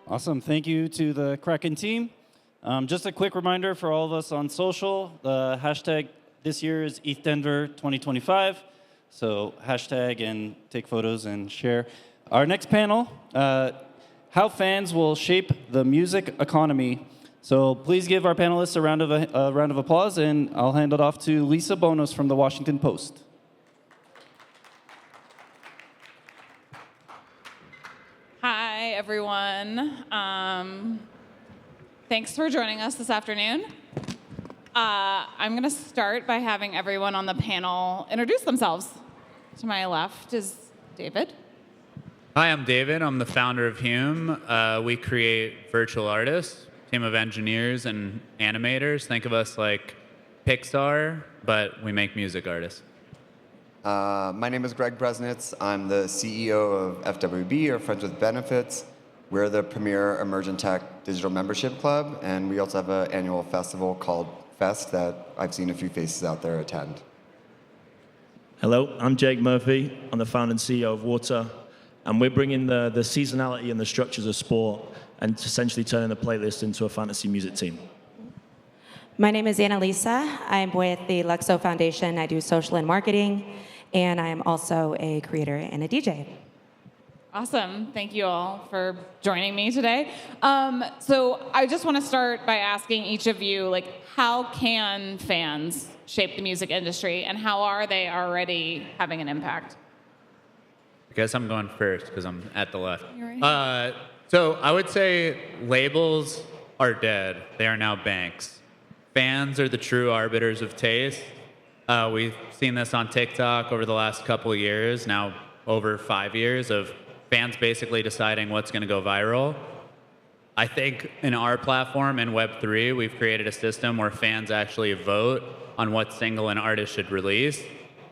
Awesome. Thank you to the Kraken team. Just a quick reminder for all of us on social, the hashtag this year is ETHDenver 2025. So hashtag and take photos and share. Our next panel, how fans will shape the music economy. So please give our panelists a round of applause, and I'll hand it off to Lisa Bonos from the Washington Post. Hi, everyone. Thanks for joining us this afternoon. I'm going to start by having everyone on the panel introduce themselves. To my left is David. Hi, I'm David. I'm the founder of Hume. We create virtual artists, team of engineers and animators. Think of us like Pixar, but we make music artists. My name is Greg Bresnitz. I'm the CEO of FWB, or Friends with Benefits. We're the premier emergent tech digital membership club, and we also have an annual festival called Fest that I've seen a few faces out there attend. Hello, I'm Jake Murphy. I'm the founder and CEO of Water, and we're bringing the seasonality and the structures of sport and essentially turning the playlist into a fantasy music team. My name is Annelisa. I'm with the Luxo Foundation. I do social and marketing, and I am also a creator and a DJ. Awesome. Thank you all for joining me today. So I just want to start by asking each of you, how can fans shape the music industry, and how are they already having an impact? I guess I'm going first because I'm at the left. You're right. So I would say labels are dead. They are now banks. Fans are the true arbiters of taste. We've seen this on TikTok over the last couple of years, now over 5 years, of fans basically deciding what's going to go viral. I think in our platform, in Web3, we've created a system where fans actually vote on what single an artist should release.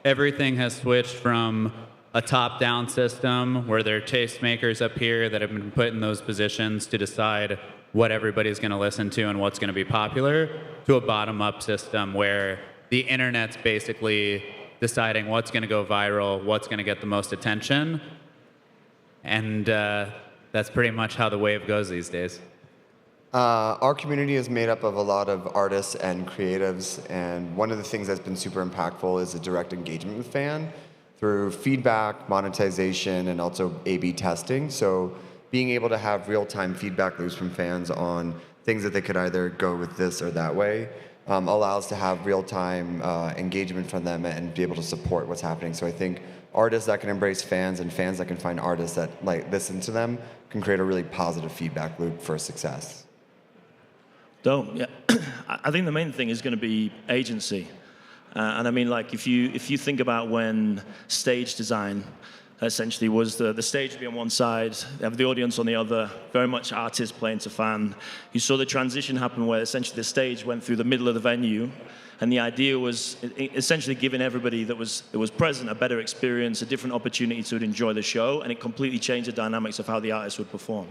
Everything has switched from a top-down system where there are tastemakers up here that have been put in those positions to decide what everybody's going to listen to and what's going to be popular, to a bottom-up system where the internet's basically deciding what's going to go viral, what's going to get the most attention. And that's pretty much how the wave goes these days. Our community is made up of a lot of artists and creatives, and one of the things that's been super impactful is the direct engagement with fan through feedback, monetization, and also A/B testing. So being able to have real-time feedback loops from fans on things that they could either go with this or that way allows to have real-time engagement from them and be able to support what's happening. So I think artists that can embrace fans and fans that can find artists that listen to them can create a really positive feedback loop for success. Dope, yeah. I think the main thing is going to be agency. And I mean, if you think about when stage design essentially was the stage be on one side, have the audience on the other, very much artist playing to fan. You saw the transition happen where essentially the stage went through the middle of the venue, and the idea was essentially giving everybody that was present a better experience, a different opportunity to enjoy the show, and it completely changed the dynamics of how the artist would perform.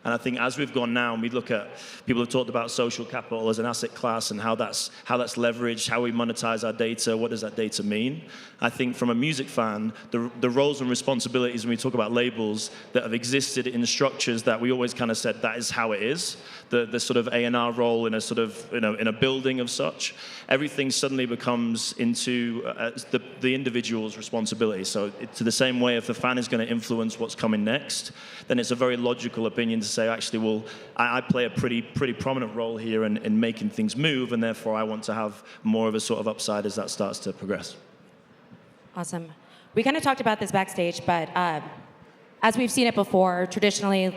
And I think as we've gone now and we look at, people have talked about social capital as an asset class and how that's leveraged, how we monetize our data, what does that data mean? I think from a music fan, the roles and responsibilities when we talk about labels that have existed in structures that we always kind of said that is how it is, the sort of A&R role in a sort of, in a building of such, everything suddenly becomes into the individual's responsibility. So to the same way, if the fan is going to influence what's coming next, then it's a very logical opinion to say, actually, well, I play a pretty prominent role here in making things move, and therefore I want to have more of a sort of upside as that starts to progress. Awesome. We kind of talked about this backstage, but as we've seen it before, traditionally,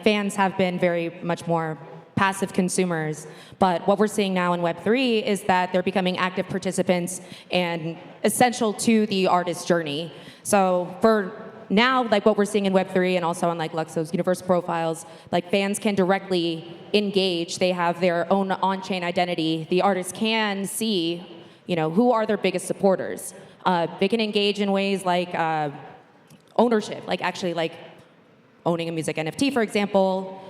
fans have been very much more passive consumers. But what we're seeing now in Web3 is that they're becoming active participants and essential to the artist's journey. So for now, what we're seeing in Web3 and also on Luxo's universal profiles, fans can directly engage. They have their own on-chain identity. The artists can see, who are their biggest supporters. They can engage in ways like ownership, actually owning a music NFT, for example,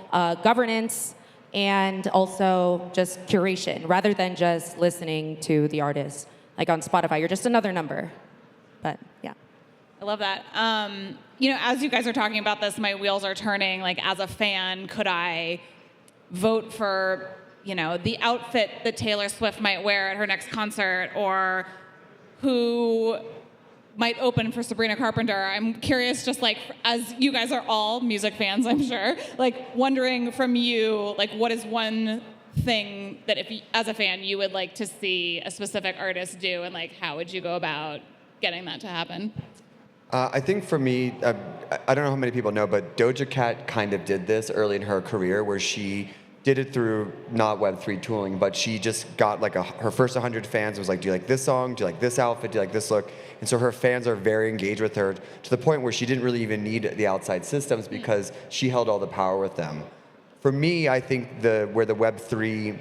governance, and also just curation, rather than just listening to the artist. On Spotify, you're just another number. But yeah. I love that. As you guys are talking about this, my wheels are turning. Like, as a fan, could I vote for, the outfit that Taylor Swift might wear at her next concert, or who might open for Sabrina Carpenter? I'm curious, just like, as you guys are all music fans, I'm sure, like, wondering from you, like, what is one thing that if you, as a fan, you would like to see a specific artist do, and like, how would you go about getting that to happen? I think for me, I don't know how many people know, but Doja Cat kind of did this early in her career, where she did it through not Web3 tooling, but she just got like her first 100 fans was like, do you like this song? Do you like this outfit? Do you like this look? And so her fans are very engaged with her to the point where she didn't really even need the outside systems because she held all the power with them. For me, I think where the Web3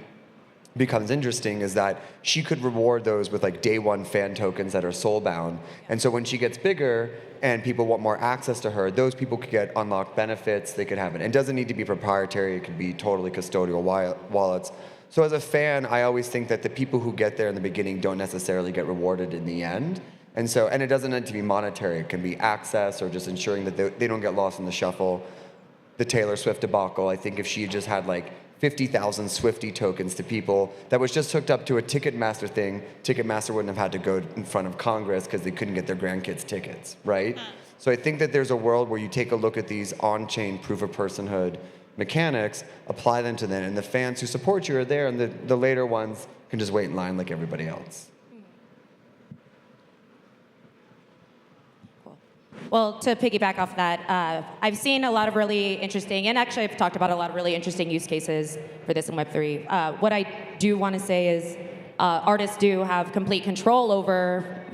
becomes interesting is that she could reward those with like day one fan tokens that are soul-bound. And so when she gets bigger and people want more access to her, those people could get unlocked benefits, they could have it. And it doesn't need to be proprietary, it could be totally custodial wallets. So as a fan, I always think that the people who get there in the beginning don't necessarily get rewarded in the end. And it doesn't need to be monetary, it can be access or just ensuring that they don't get lost in the shuffle. The Taylor Swift debacle, I think if she just had like 50,000 Swiftie tokens to people that was just hooked up to a Ticketmaster thing, Ticketmaster wouldn't have had to go in front of Congress because they couldn't get their grandkids tickets, right? So I think that there's a world where you take a look at these on-chain proof of personhood mechanics, apply them to them, and the fans who support you are there, and the later ones can just wait in line like everybody else. Well, to piggyback off that, I've seen a lot of really interesting, and actually I've talked about a lot of really interesting use cases for this in Web3. What I do want to say is artists do have complete control over,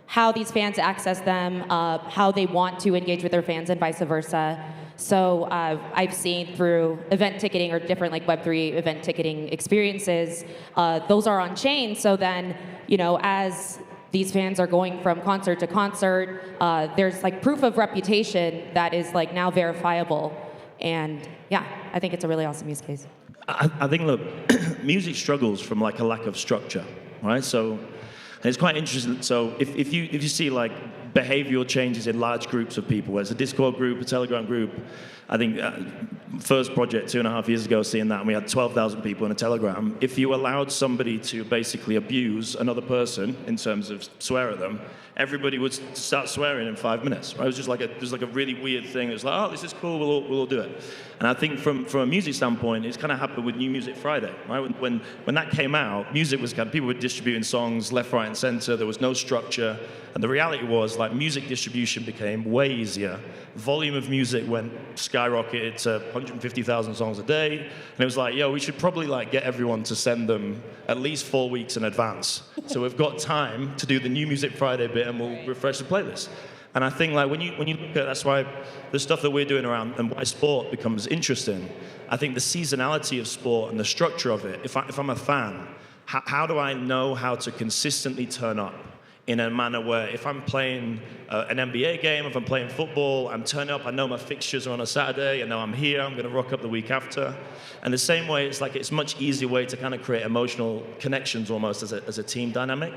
how these fans access them, how they want to engage with their fans, and vice versa. So I've seen through event ticketing or different like Web3 event ticketing experiences, those are on chain. So then, as these fans are going from concert to concert, there's like proof of reputation that is like now verifiable. And yeah, I think it's a really awesome use case. I think, look, music struggles from like a lack of structure, right? So it's quite interesting. So if you see like behavioral changes in large groups of people, whether it's a Discord group, a Telegram group, I think first project 2.5 years ago, seeing that, and we had 12,000 people in a Telegram. If you allowed somebody to basically abuse another person in terms of swear at them, everybody would start swearing in 5 minutes. Right? It was just like a really weird thing. It was like, oh, this is cool, we'll all do it. And I think from a music standpoint, it's kind of happened with New Music Friday. Right? When that came out, music was people were distributing songs left, right, and center. There was no structure. And the reality was, like, music distribution became way easier. Volume of music went skyrocketed to 150,000 songs a day. And it was like, we should probably like get everyone to send them at least 4 weeks in advance. So we've got time to do the New Music Friday bit, and we'll refresh the playlist. And I think like when you look at, that's why the stuff that we're doing around and why sport becomes interesting. I think the seasonality of sport and the structure of it, if I'm a fan, how do I know how to consistently turn up in a manner where if I'm playing an NBA game, if I'm playing football, I'm turning up, I know my fixtures are on a Saturday, I know I'm here, I'm going to rock up the week after. And the same way, it's a much easier way to kind of create emotional connections almost as a team dynamic.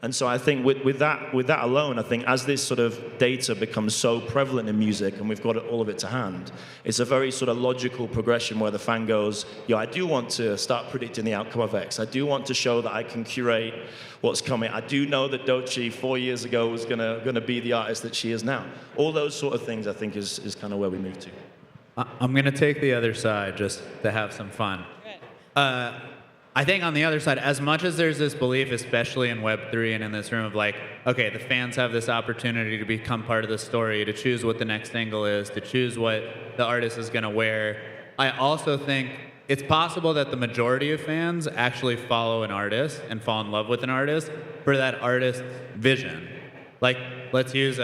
And so I think with that alone, I think as this sort of data becomes so prevalent in music and we've got all of it to hand, it's a very sort of logical progression where the fan goes, I do want to start predicting the outcome of X. I do want to show that I can curate what's coming. I do know that Doechii 4 years ago was gonna be the artist that she is now. All those sort of things I think is kind of where we move to. I'm gonna take the other side just to have some fun. I think on the other side, as much as there's this belief, especially in Web3 and in this room of like, okay, the fans have this opportunity to become part of the story, to choose what the next angle is, to choose what the artist is gonna wear, I also think it's possible that the majority of fans actually follow an artist and fall in love with an artist for that artist's vision. Like, let's use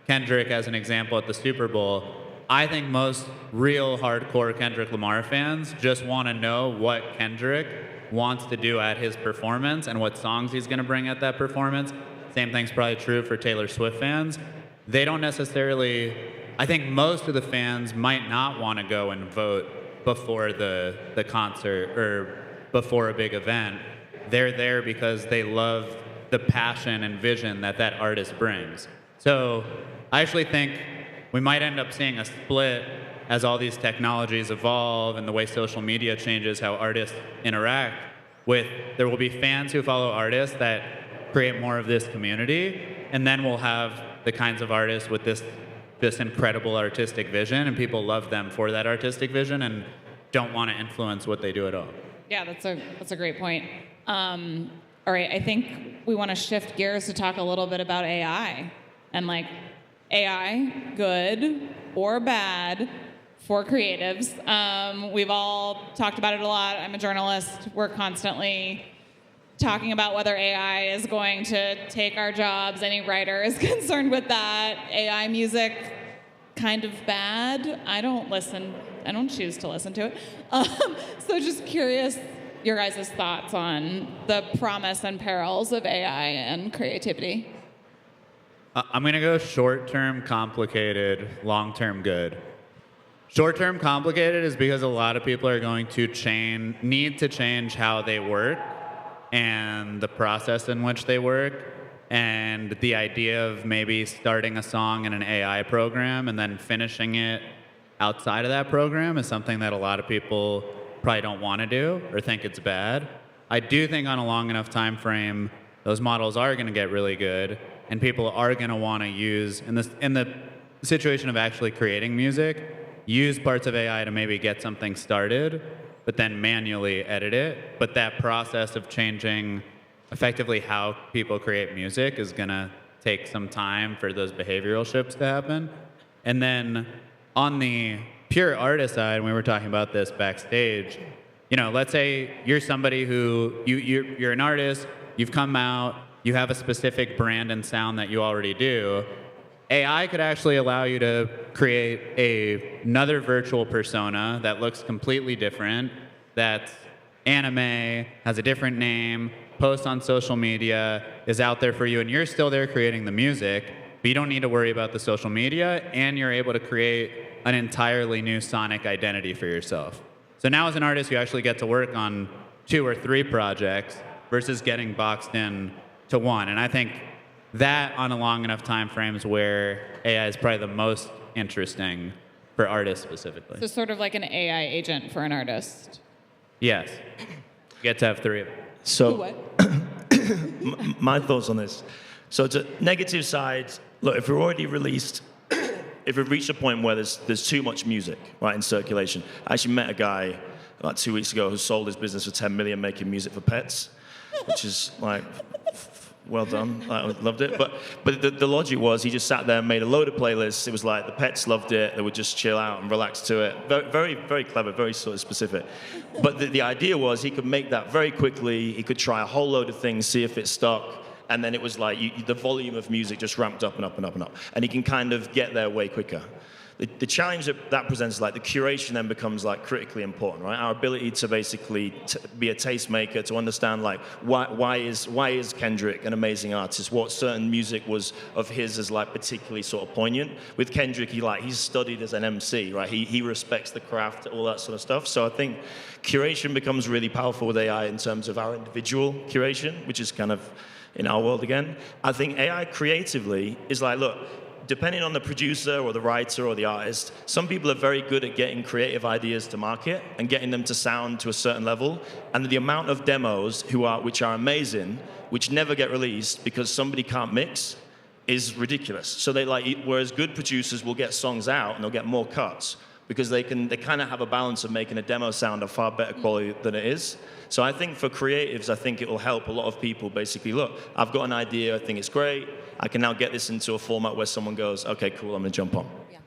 Kendrick as an example at the Super Bowl. I think most real hardcore Kendrick Lamar fans just want to know what Kendrick wants to do at his performance and what songs he's going to bring at that performance. Same thing's probably true for Taylor Swift fans. They don't necessarily, I think most of the fans might not want to go and vote before the concert or before a big event. They're there because they love the passion and vision that artist brings. So I actually think we might end up seeing a split as all these technologies evolve and the way social media changes how artists interact with. There will be fans who follow artists that create more of this community, and then we'll have the kinds of artists with this incredible artistic vision, and people love them for that artistic vision and don't want to influence what they do at all. Yeah, that's a great point. All right, I think we want to shift gears to talk a little bit about AI and like AI, good or bad for creatives. We've all talked about it a lot. I'm a journalist. We're constantly talking about whether AI is going to take our jobs. Any writer is concerned with that. AI music, kind of bad. I don't choose to listen to it. So just curious your guys' thoughts on the promise and perils of AI and creativity. I'm going to go short-term complicated, long-term good. Short-term complicated is because a lot of people are going to need to change how they work and the process in which they work, and the idea of maybe starting a song in an AI program and then finishing it outside of that program is something that a lot of people probably don't want to do or think it's bad. I do think on a long enough time frame, those models are going to get really good, and people are going to want to use, in the situation of actually creating music, use parts of AI to maybe get something started, but then manually edit it. But that process of changing effectively how people create music is going to take some time for those behavioral shifts to happen. And then on the pure artist side, and we were talking about this backstage, let's say you're somebody who, you're an artist, you've come out, you have a specific brand and sound that you already do. AI could actually allow you to create another virtual persona that looks completely different, that's anime, has a different name, posts on social media, is out there for you, and you're still there creating the music, but you don't need to worry about the social media, and you're able to create an entirely new sonic identity for yourself. So now as an artist, you actually get to work on 2 or 3 projects versus getting boxed in to one. And I think that on a long enough time frame is where AI is probably the most interesting for artists specifically. So sort of like an AI agent for an artist. Yes. You get to have 3 of them. So my thoughts on this. So to negative side, look, if we're already released, if we've reached a point where there's too much music, right, in circulation. I actually met a guy about 2 weeks ago who sold his business for 10 million making music for pets, which is like, well done. I loved it. But the logic was he just sat there and made a load of playlists. It was like the pets loved it. They would just chill out and relax to it. Very, very clever, very sort of specific. But the idea was he could make that very quickly. He could try a whole load of things, see if it stuck. And then it was like the volume of music just ramped up and up and up and up. And he can kind of get there way quicker. The challenge that presents is like the curation then becomes like critically important, right? Our ability to basically be a tastemaker, to understand like why is Kendrick an amazing artist? What certain music was of his is like particularly sort of poignant. With Kendrick, he's studied as an MC, right? He respects the craft, all that sort of stuff. So I think curation becomes really powerful with AI in terms of our individual curation, which is kind of in our world again. I think AI creatively is like, look, depending on the producer or the writer or the artist, some people are very good at getting creative ideas to market and getting them to sound to a certain level. And the amount of demos which are amazing, which never get released because somebody can't mix, is ridiculous. So whereas good producers will get songs out and they'll get more cuts because they kind of have a balance of making a demo sound of far better quality than it is. So I think for creatives, I think it will help a lot of people basically, look, I've got an idea, I think it's great. I can now get this into a format where someone goes, okay, cool, I'm gonna jump on. Yeah.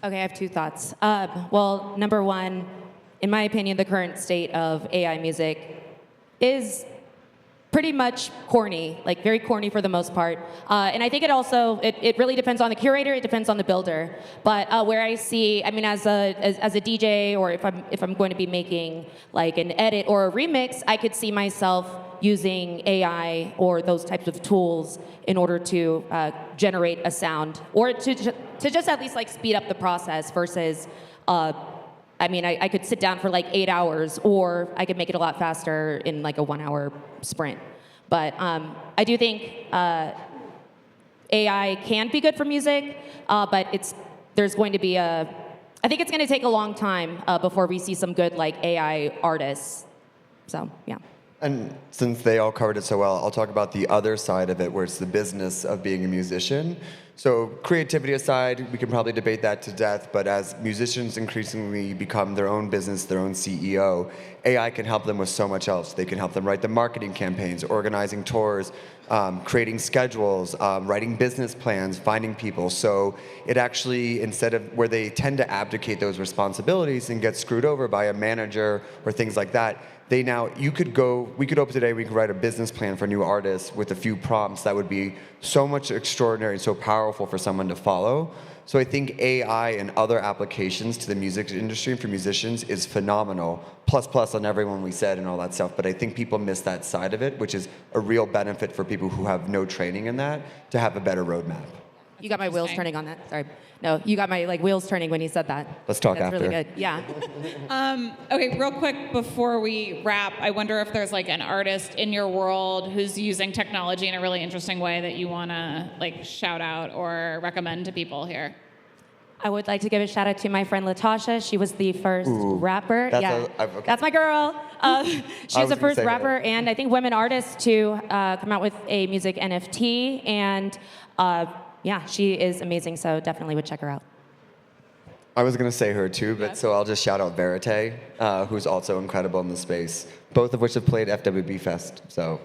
Okay, I have 2 thoughts. Well, number one, in my opinion, the current state of AI music is pretty much corny, like very corny for the most part. And I think it really depends on the curator, it depends on the builder. But where I see, I mean, as a DJ, or if I'm going to be making like an edit or a remix, I could see myself using AI or those types of tools in order to generate a sound, or to just at least like speed up the process versus, I could sit down for like 8 hours, or I could make it a lot faster in like a 1-hour sprint. But I do think AI can be good for music, but there's going to be I think it's going to take a long time before we see some good like AI artists. So yeah. And since they all covered it so well, I'll talk about the other side of it, where it's the business of being a musician. So creativity aside, we can probably debate that to death, but as musicians increasingly become their own business, their own CEO, AI can help them with so much else. They can help them write the marketing campaigns, organizing tours, creating schedules, writing business plans, finding people. So it actually, instead of where they tend to abdicate those responsibilities and get screwed over by a manager or things like that, we could open today, we could write a business plan for new artists with a few prompts that would be so much extraordinary and so powerful for someone to follow. So I think AI and other applications to the music industry and for musicians is phenomenal. Plus on everyone we said and all that stuff. But I think people miss that side of it, which is a real benefit for people who have no training in that to have a better roadmap. You got my wheels turning on that. Sorry. No, you got my wheels turning when you said that. Let's talk That's after. really good. Yeah. Okay, real quick before we wrap, I wonder if there's like an artist in your world who's using technology in a really interesting way that you want to like shout out or recommend to people here. I would like to give a shout out to my friend Latasha. She was the first rapper. Okay. That's my girl. She was the first rapper and I think women artists to come out with a music NFT. And yeah, she is amazing. So definitely would check her out. I was going to say her too, but so I'll just shout out Verite, who's also incredible in the space, both of which have played FWB Fest. So.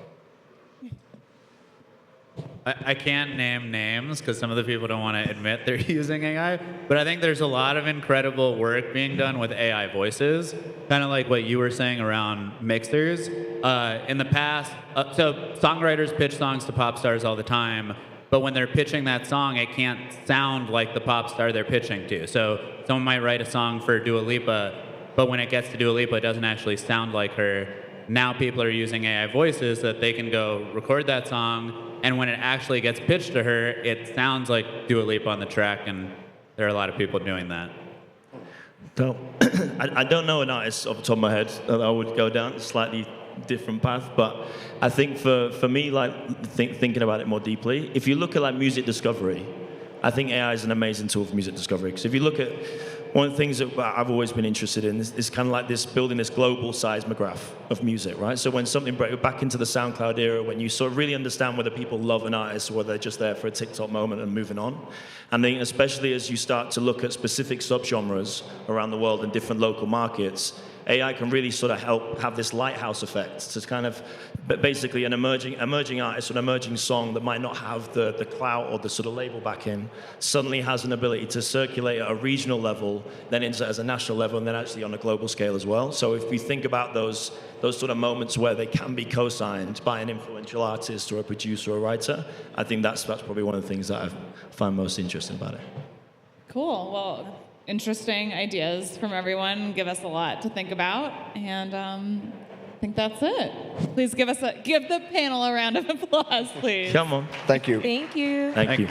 I can't name names because some of the people don't want to admit they're using AI, but I think there's a lot of incredible work being done with AI voices, kind of like what you were saying around mixers. In the past, so songwriters pitch songs to pop stars all the time, but when they're pitching that song, it can't sound like the pop star they're pitching to. So someone might write a song for Dua Lipa, but when it gets to Dua Lipa, it doesn't actually sound like her. Now people are using AI voices so that they can go record that song, and when it actually gets pitched to her, it sounds like Dua Lipa on the track, and there are a lot of people doing that. So, I don't know an artist off the top of my head that I would go down a slightly different path, but I think for me, like thinking about it more deeply, if you look at like music discovery, I think AI is an amazing tool for music discovery. Because if you look at one of the things that I've always been interested in is kind of like building this global seismograph of music, right? So when something back into the SoundCloud era, when you sort of really understand whether people love an artist or whether they're just there for a TikTok moment and moving on. And then especially as you start to look at specific subgenres around the world in different local markets, AI can really sort of help have this lighthouse effect. So it's kind of basically an emerging artist or an emerging song that might not have the clout or the sort of label backing suddenly has an ability to circulate at a regional level, then into as a national level, and then actually on a global scale as well. So if we think about those sort of moments where they can be co-signed by an influential artist or a producer or a writer, I think that's probably one of the things that I find most interesting about it. Cool. Well, interesting ideas from everyone. Give us a lot to think about, and I think that's it. Please give the panel a round of applause, please. Come on. Thank you. Thank you. Thank you.